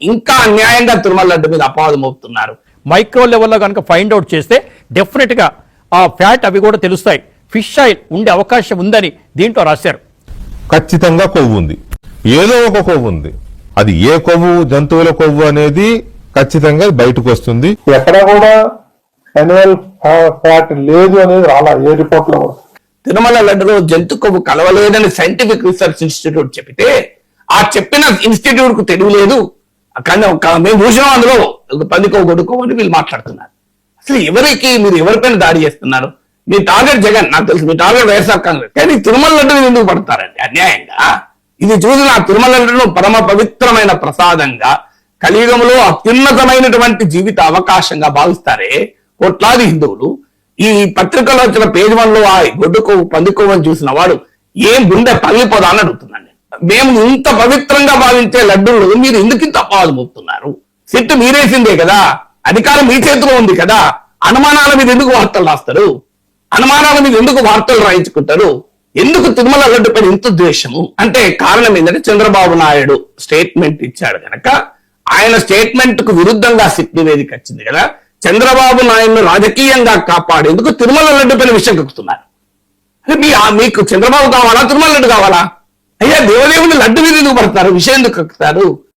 ఇంకా అన్యాయంగా తిరుమల లడ్డు మీద అపవాదం మోపుతున్నారు. మైక్రో లెవెల్లో కనుక ఫైండ్ అవుట్ చేస్తే డెఫినెట్గా ఆ ఫ్యాట్ అవి కూడా తెలుస్తాయి. ఫిష్ ఆయిల్ ఉండే అవకాశం ఉందని దీంట్లో రాశారు. ఖచ్చితంగా కొవ్వు ఉంది, ఏదో ఒక కొవ్వు ఉంది. అది ఏ కొవ్వు, జంతువుల కొవ్వు అనేది ఖచ్చితంగా బయటకు వస్తుంది. ఎక్కడ కూడా యాన్యువల్ ఫ్యాట్ లేదు అనేది రాలా ఏ రిపోర్ట్ లో. తిరుమల లడ్డులో జంతు కొవ్వు కలవలేదని సైంటిఫిక్ రీసెర్చ్ ఇన్స్టిట్యూట్ చెప్తే ఆ చెప్పిన ఇన్స్టిట్యూట్ కు తెలియలేదు, కానీ మేము చూసినాం అందులో పంది కొవ్వు గొడ్డు కొవ్వు అని వీళ్ళు మాట్లాడుతున్నారు. అసలు ఎవరికి మీరు ఎవరిపైన దాడి చేస్తున్నారు? మీ టార్గెట్ జగన్, నాకు తెలుసు మీ టార్గెట్ వైఎస్ఆర్ కాంగ్రెస్, కానీ తిరుమల లడ్డు మీద ఎందుకు పడతారండి అన్యాయంగా? ఇది చూసిన తిరుమల లడ్డును పరమ పవిత్రమైన ప్రసాదంగా, కలియుగంలో అత్యున్నతమైనటువంటి జీవిత అవకాశంగా భావిస్తారే కోట్లాది హిందువులు. ఈ పత్రికలో వచ్చిన పేజ్ 1లో ఆ గొడ్డు కొవ్వు పంది కొవ్వు అని చూసిన వాడు ఏం గుండె పగిలిపోదా అని అడుగుతున్నాను. మేము ఇంత పవిత్రంగా భావించే లడ్డూలు మీరు ఎందుకు ఇంత అపవాదం మోపుతున్నారు? సిట్టు మీరేసిందే కదా, అధికారం మీ చేతిలో ఉంది కదా, అనుమానాల మీద ఎందుకు వార్తలు రాస్తారు? అనుమానాల మీద ఎందుకు వార్తలు రాయించుకుంటారు? ఎందుకు తిరుమల లడ్డు పైన ఇంత ద్వేషము? అంటే కారణం ఏంటంటే చంద్రబాబు నాయుడు స్టేట్మెంట్ ఇచ్చాడు కనుక, ఆయన స్టేట్మెంట్ కు విరుద్ధంగా సిట్ నివేదిక వచ్చింది కదా, చంద్రబాబు నాయుడును రాజకీయంగా కాపాడేందుకు తిరుమల లడ్డు పైన విషయం కక్కుతున్నారు. మీకు చంద్రబాబు కావాలా, తిరుమల లడ్డు కావాలా? అయ్యా దేవదేవుని లడ్డు మీద ఎందుకు పడతారు, విషయం ఎందుకు కక్కుతారు?